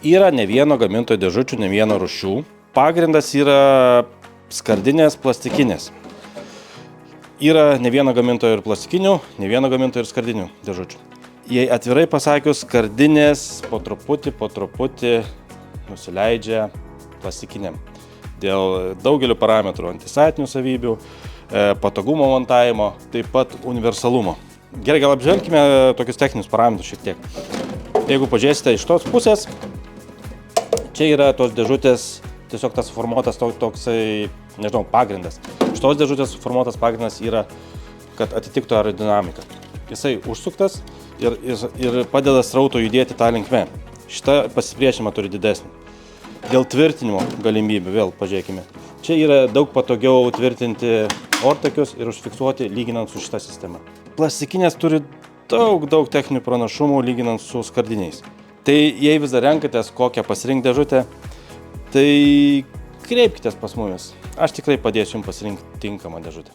Yra ne vieno gamintojo dėžučių, ne vieno rūšių. Pagrindas yra skardinės plastikinės. Yra ne vieno gamintojo ir plastikinių, ne vieno gamintojo ir skardinių dėžučių. Jei atvirai pasakius, skardinės po truputį nusileidžia plastikiniam. Dėl daugelių parametrų, antistatinių savybių, patogumo montavimo, taip pat universalumo. Gerai, gal apžvelgime tokius techninius parametrus šiek tiek. Jeigu pažiūrėsite iš tos pusės, čia yra tos dėžutės, tiesiog tas suformuotas toksai, nežinau, pagrindas. Iš tos dėžutės suformuotas pagrindas yra, kad atitiktų aerodinamiką. Jisai užsuktas ir padeda srauto judėti tą linkme. Šitą pasipriešinimą turi didesnį. Dėl tvirtinimo galimybių, vėl pažiūrėkime. Čia yra daug patogiau tvirtinti ortakius ir užfiksuoti lyginant su šita sistema. Plastikinės turi daug techninių pranašumų lyginant su skardiniais. Tai jei vis dar renkatės, kokią pasirinkti dėžutę, tai kreipkitės pas mumis. Aš tikrai padėsiu jums pasirinkti tinkamą dėžutę.